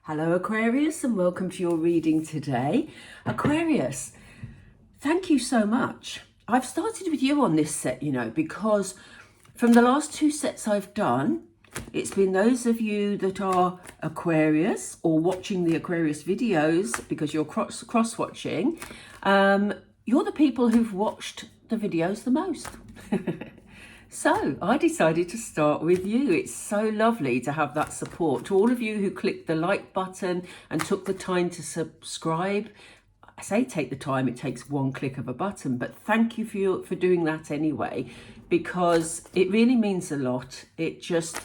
Hello Aquarius, and welcome to your reading today. Aquarius, thank you so much. I've started with you on this set, because from the last two sets I've done, it's been those of you that are Aquarius or watching the Aquarius videos because you're cross-watching. You're the people who've watched the videos the most. So I decided to start with you. It's so lovely to have that support. To all of you who clicked the like button and took the time to subscribe, I say take the time, it takes one click of a button, but thank you for doing that anyway, because it really means a lot. It just,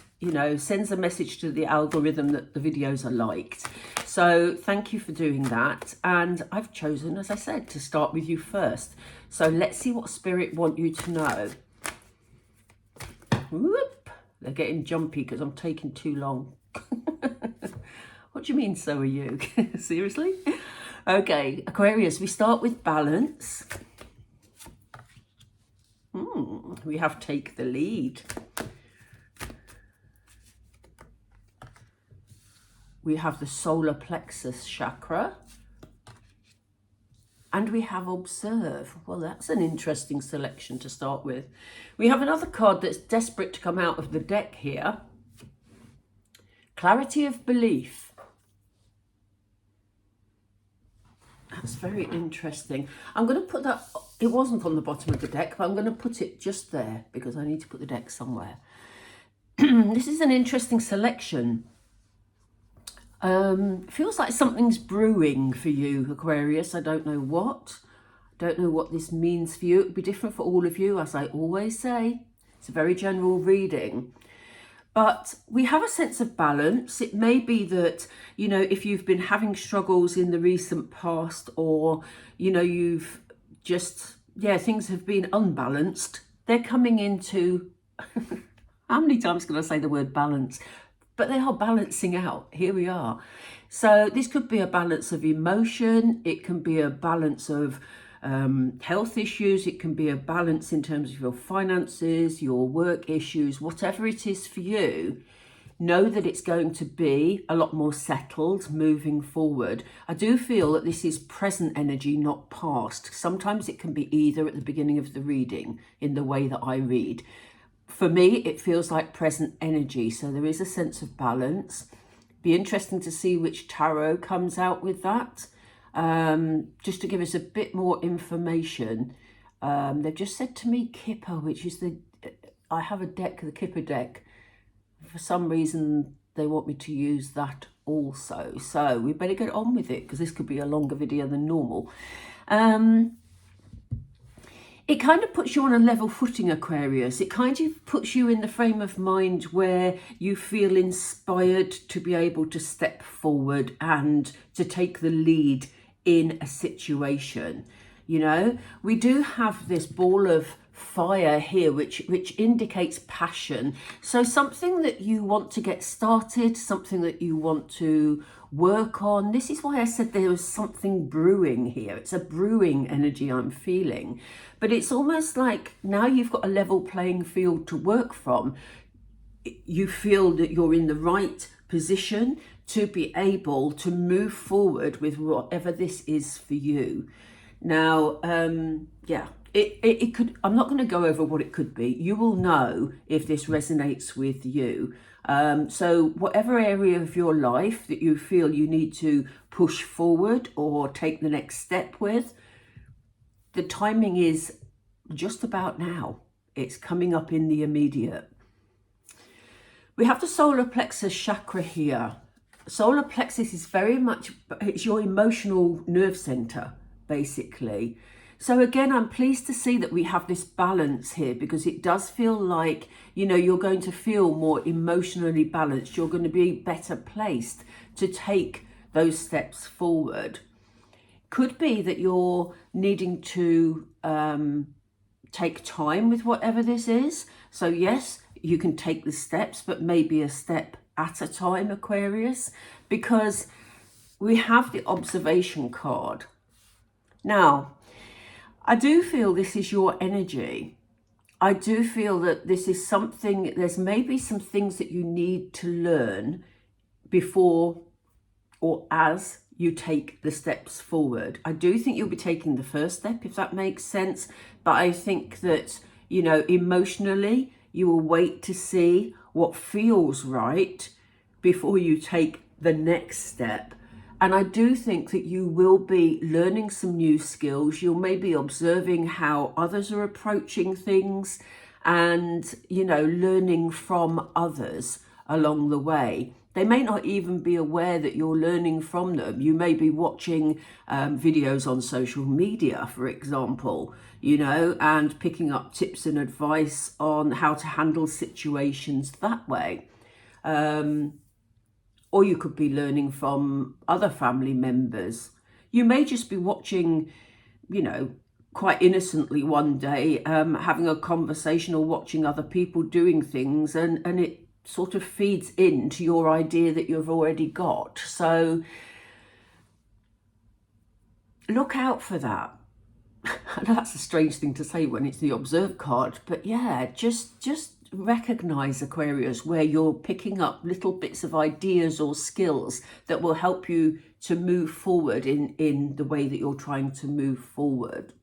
sends a message to the algorithm that the videos are liked. So thank you for doing that. And I've chosen, as I said, to start with you first. So let's see what Spirit want you to know. Whoop, they're getting jumpy because I'm taking too long. What do you mean, so are you? Seriously? Okay, Aquarius, we start with balance. We have take the lead. We have the solar plexus chakra. And we have observe. Well, that's an interesting selection to start with. We have another card that's desperate to come out of the deck here. Clarity of belief. That's very interesting. I'm going to put that, it wasn't on the bottom of the deck, but I'm going to put it just there because I need to put the deck somewhere. This is an interesting selection. Feels like something's brewing for you, Aquarius. I don't know what. Don't know what this means for you. It'll be different for all of you, as I always say. It's a very general reading. But we have a sense of balance. It may be that, if you've been having struggles in the recent past, or, you've just, things have been unbalanced. They're coming into, how many times can I say the word balance? But they are balancing out. Here we are. So this could be a balance of emotion. It can be a balance of health issues. It can be a balance in terms of your finances, your work issues, whatever it is for you. Know that it's going to be a lot more settled moving forward. I do feel that this is present energy, not past. Sometimes it can be either at the beginning of the reading in the way that I read. For me, it feels like present energy. So there is a sense of balance. Be interesting to see which tarot comes out with that. Just to give us a bit more information. They've just said to me Kipper, which is I have a deck, the Kipper deck. For some reason, they want me to use that also. So we better get on with it because this could be a longer video than normal. It kind of puts you on a level footing, Aquarius. It kind of puts you in the frame of mind where you feel inspired to be able to step forward and to take the lead in a situation. We do have this ball of fire here, which indicates passion. So something that you want to get started, something that you want to work on. This is why I said there was something brewing here. It's a brewing energy I'm feeling. But it's almost like now you've got a level playing field to work from. You feel that you're in the right position to be able to move forward with whatever this is for you. Now, it could, I'm not going to go over what it could be. You will know if this resonates with you. So whatever area of your life that you feel you need to push forward or take the next step with, the timing is just about now. It's coming up in the immediate. We have the solar plexus chakra here. Solar plexus is very much, it's your emotional nerve center, basically. So again, I'm pleased to see that we have this balance here because it does feel like, you're going to feel more emotionally balanced. You're going to be better placed to take those steps forward. Could be that you're needing to take time with whatever this is. So yes, you can take the steps, but maybe a step at a time, Aquarius, because we have the observation card. Now, I do feel this is your energy. I do feel that this is something, there's maybe some things that you need to learn before or as you take the steps forward. I do think you'll be taking the first step, if that makes sense. But I think that, you know, emotionally, you will wait to see what feels right before you take the next step. And I do think that you will be learning some new skills. You'll maybe observing how others are approaching things and, you know, learning from others along the way. They may not even be aware that you're learning from them. You may be watching videos on social media, for example, you know, and picking up tips and advice on how to handle situations that way. Or you could be learning from other family members. You may just be watching, you know, quite innocently one day, having a conversation or watching other people doing things, and it sort of feeds into your idea that you've already got. So look out for that. That's a strange thing to say when it's the observe card, but yeah, just recognize, Aquarius, where you're picking up little bits of ideas or skills that will help you to move forward in the way that you're trying to move forward.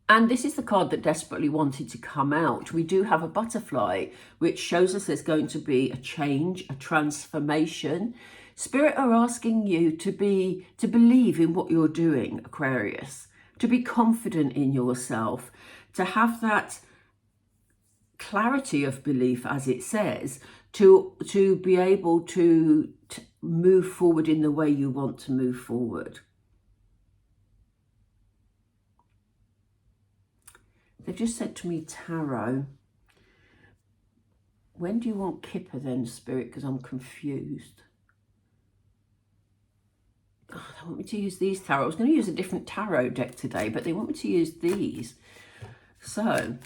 And this is the card that desperately wanted to come out. We do have a butterfly, which shows us there's going to be a change, a transformation. Spirit are asking you to believe in what you're doing, Aquarius, to be confident in yourself, to have that clarity of belief, as it says, to be able to move forward in the way you want to move forward. They've just said to me, tarot. When do you want Kipper then, Spirit? Because I'm confused. Oh, they want me to use these tarot. I was going to use a different tarot deck today, but they want me to use these. So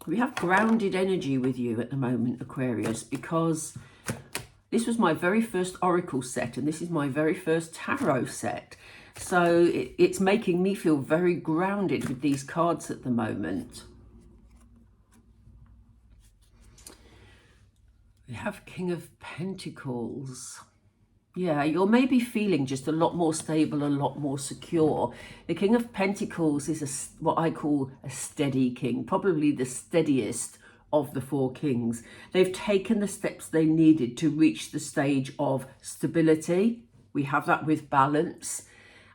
we have grounded energy with you at the moment, Aquarius, because this was my very first oracle set and this is my very first tarot set. So it's making me feel very grounded with these cards at the moment. We have King of Pentacles. Yeah, you're maybe feeling just a lot more stable, a lot more secure. The King of Pentacles is what I call a steady king, probably the steadiest of the four kings. They've taken the steps they needed to reach the stage of stability. We have that with balance.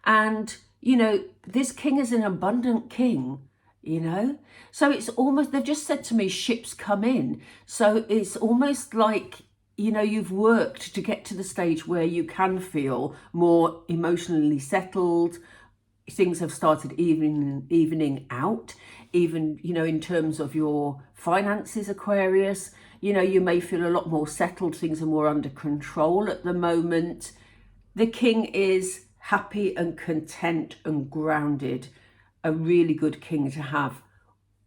And, you know, this king is an abundant king, you know. So it's almost, they've just said to me, ships come in. So it's almost like, you know, you've worked to get to the stage where you can feel more emotionally settled. Things have started evening out, even, you know, in terms of your finances, Aquarius. You know, you may feel a lot more settled. Things are more under control at the moment. The king is happy and content and grounded, a really good king to have.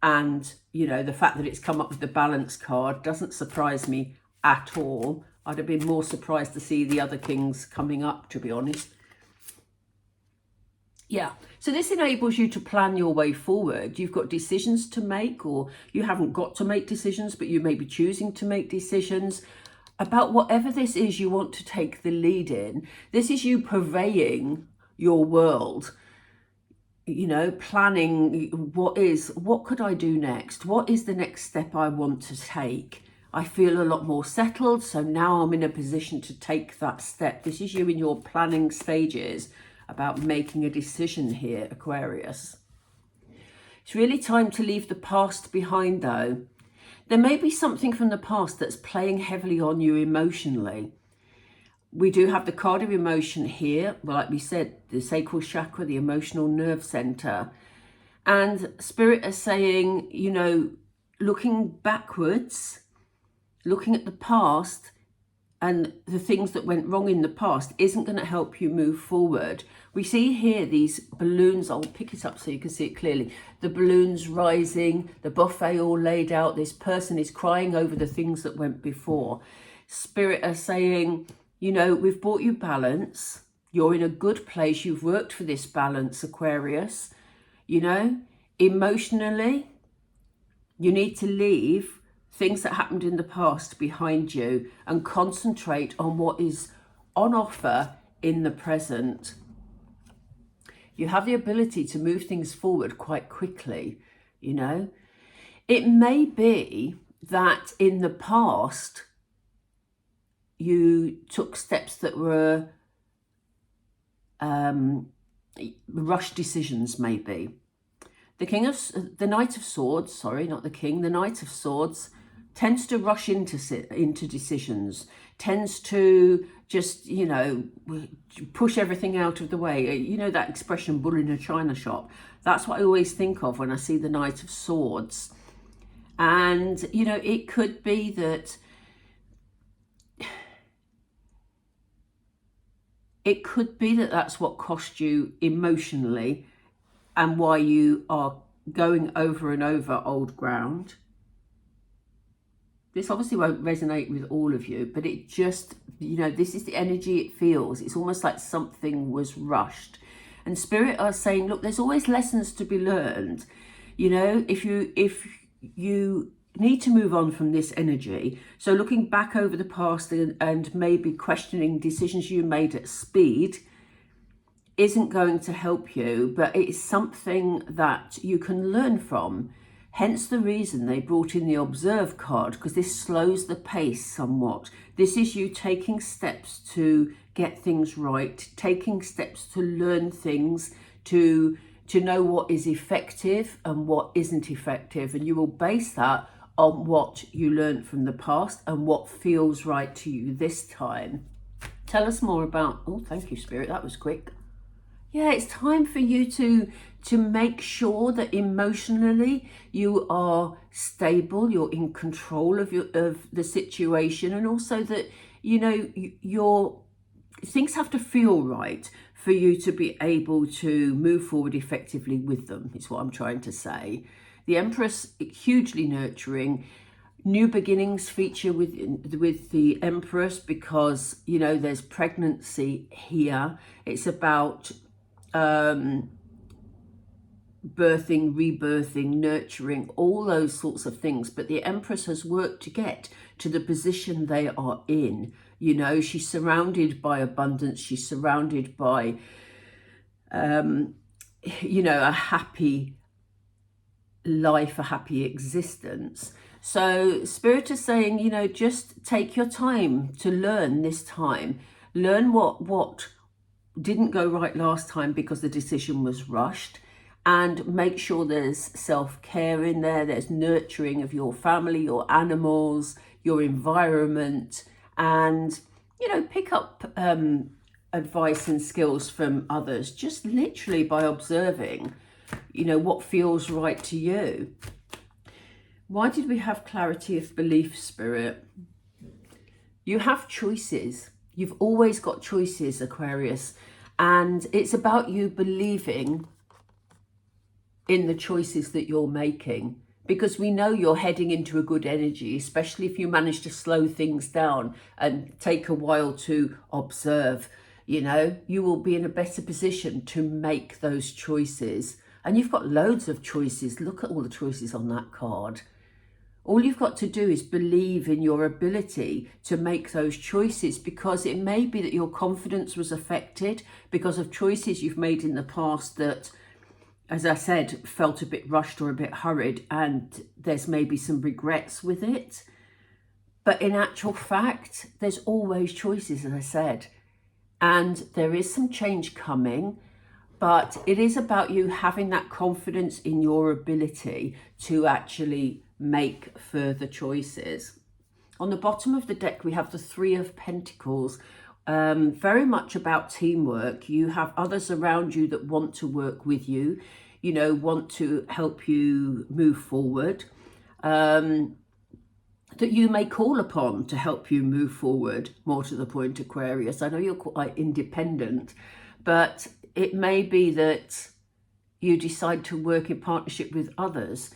And, you know, the fact that it's come up with the balance card doesn't surprise me at all. I'd have been more surprised to see the other kings coming up, to be honest. Yeah, so this enables you to plan your way forward. You've got decisions to make, or you haven't got to make decisions, but you may be choosing to make decisions about whatever this is you want to take the lead in. This is you purveying your world, you know, planning what could I do next? What is the next step I want to take? I feel a lot more settled, so now I'm in a position to take that step. This is you in your planning stages about making a decision here, Aquarius. It's really time to leave the past behind, though. There may be something from the past that's playing heavily on you emotionally. We do have the card of emotion here. Well, like we said, the sacral chakra, the emotional nerve center. And Spirit is saying, you know, looking backwards, looking at the past and the things that went wrong in the past isn't going to help you move forward. We see here these balloons. I'll pick it up so you can see it clearly. The balloons rising, the buffet all laid out. This person is crying over the things that went before. Spirit are saying, you know, we've brought you balance. You're in a good place. You've worked for this balance, Aquarius. You know, emotionally, you need to leave things that happened in the past behind you and concentrate on what is on offer in the present. You have the ability to move things forward quite quickly, you know. It may be that in the past you took steps that were rushed decisions, maybe. The Knight of Swords, sorry, not the King, the Knight of Swords tends to rush into decisions, tends to just, you know, push everything out of the way. You know that expression, bull in a china shop? That's what I always think of when I see the Knight of Swords. And, you know, it could be that that's what cost you emotionally and why you are going over and over old ground. This obviously won't resonate with all of you, but it just, you know, this is the energy it feels. It's almost like something was rushed. And Spirit are saying, look, there's always lessons to be learned. You know, if you need to move on from this energy. So looking back over the past and maybe questioning decisions you made at speed isn't going to help you, but it's something that you can learn from. Hence the reason they brought in the Observe card, because this slows the pace somewhat. This is you taking steps to get things right, taking steps to learn things, to know what is effective and what isn't effective. And you will base that on what you learned from the past and what feels right to you this time. Tell us more about, oh, thank you, Spirit, that was quick. Yeah, it's time for you to make sure that emotionally you are stable, you're in control of the situation, and also that, you know, your things have to feel right for you to be able to move forward effectively with them, is what I'm trying to say. The Empress, hugely nurturing. New beginnings feature with the Empress because, you know, there's pregnancy here. It's about birthing, rebirthing, nurturing, all those sorts of things. But the Empress has worked to get to the position they are in. You know, she's surrounded by abundance. She's surrounded by, you know, a happy life, a happy existence. So Spirit is saying, you know, just take your time to learn this time. Learn what didn't go right last time because the decision was rushed, and make sure there's self-care in there, there's nurturing of your family, your animals, your environment, and, you know, pick up advice and skills from others, just literally by observing, you know, what feels right to you. Why did we have clarity of belief, Spirit? You have choices. You've always got choices, Aquarius. And it's about you believing in the choices that you're making, because we know you're heading into a good energy, especially if you manage to slow things down and take a while to observe. You know, you will be in a better position to make those choices. And you've got loads of choices. Look at all the choices on that card. All you've got to do is believe in your ability to make those choices, because it may be that your confidence was affected because of choices you've made in the past that, as I said, felt a bit rushed or a bit hurried, and there's maybe some regrets with it. But in actual fact, there's always choices, as I said, and there is some change coming. But it is about you having that confidence in your ability to actually make further choices. On the bottom of the deck, we have the Three of Pentacles, very much about teamwork. You have others around you that want to work with you, you know, want to help you move forward, that you may call upon to help you move forward. More to the point, Aquarius, I know you're quite independent, but it may be that you decide to work in partnership with others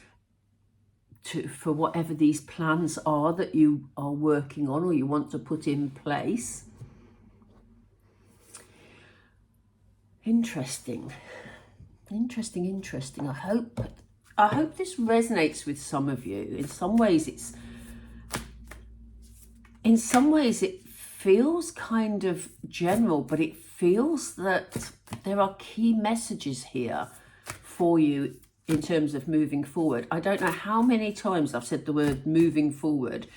for whatever these plans are that you are working on or you want to put in place. Interesting. I hope this resonates with some of you. In some ways, it's in some ways it feels kind of general, but it feels that there are key messages here for you in terms of moving forward. I don't know how many times I've said the word moving forward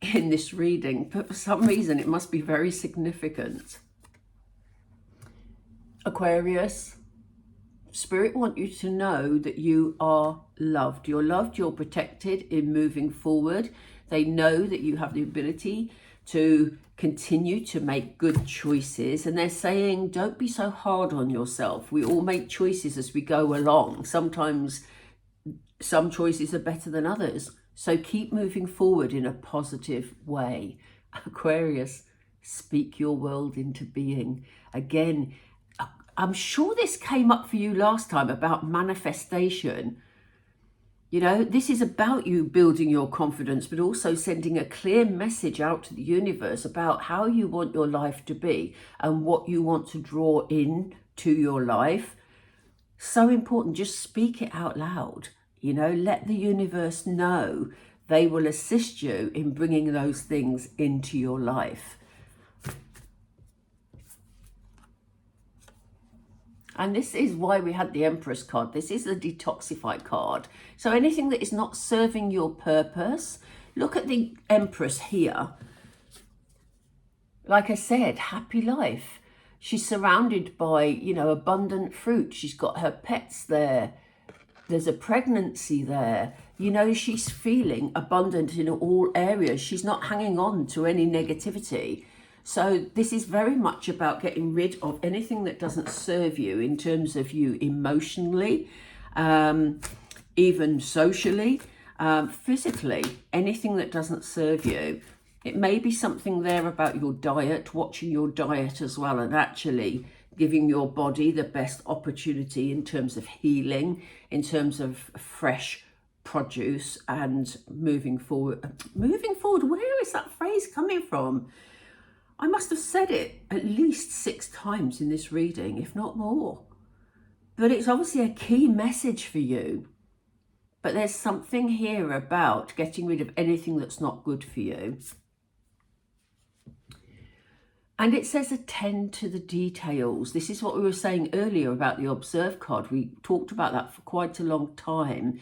in this reading, but for some reason it must be very significant. Aquarius, Spirit want you to know that you are loved. You're loved, you're protected in moving forward. They know that you have the ability to continue to make good choices. And they're saying, don't be so hard on yourself. We all make choices as we go along. Sometimes some choices are better than others. So keep moving forward in a positive way. Aquarius, speak your world into being. Again, I'm sure this came up for you last time about manifestation. You know, this is about you building your confidence, but also sending a clear message out to the universe about how you want your life to be and what you want to draw in to your life. So important, just speak it out loud. You know, let the universe know. They will assist you in bringing those things into your life. And this is why we had the Empress card. This is the detoxify card. So anything that is not serving your purpose, look at the Empress here. Like I said, happy life. She's surrounded by, you know, abundant fruit. She's got her pets there. There's a pregnancy there. You know, she's feeling abundant in all areas. She's not hanging on to any negativity. So this is very much about getting rid of anything that doesn't serve you in terms of you emotionally, even socially, physically, anything that doesn't serve you. It may be something there about your diet, watching your diet as well, and actually giving your body the best opportunity in terms of healing, in terms of fresh produce and moving forward. Moving forward, where is that phrase coming from? I must have said it at least 6 times in this reading, if not more. But it's obviously a key message for you. But there's something here about getting rid of anything that's not good for you. And it says attend to the details. This is what we were saying earlier about the Observe card. We talked about that for quite a long time.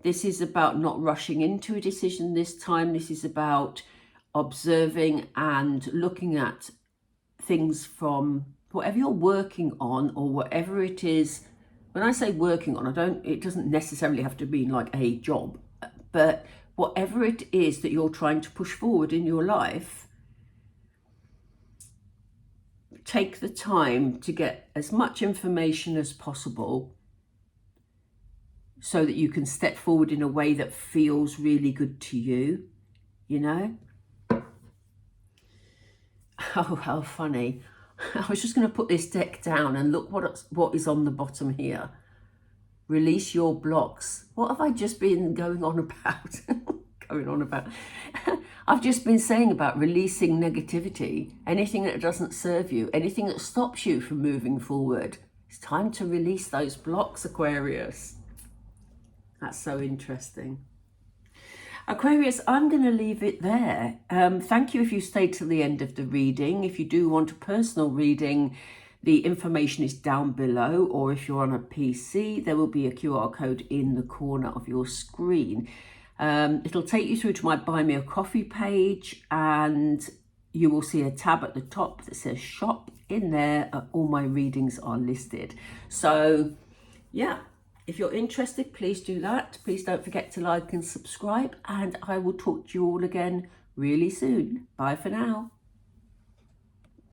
This is about not rushing into a decision this time. This is about observing and looking at things from whatever you're working on or whatever it is. When I say working on, it doesn't necessarily have to mean like a job, but whatever it is that you're trying to push forward in your life, take the time to get as much information as possible so that you can step forward in a way that feels really good to you, you know? Oh, how funny. I was just going to put this deck down and look what is on the bottom here. Release your blocks. What have I just been going on about? I've just been saying about releasing negativity, anything that doesn't serve you, anything that stops you from moving forward. It's time to release those blocks, Aquarius. That's so interesting. Aquarius, I'm going to leave it there. Thank you if you stayed till the end of the reading. If you do want a personal reading, the information is down below, or if you're on a PC, there will be a QR code in the corner of your screen. It'll take you through to my Buy Me a Coffee page, and you will see a tab at the top that says shop. In there, all my readings are listed. So, yeah. If you're interested, please do that. Please don't forget to like and subscribe, and I will talk to you all again really soon. Bye for now.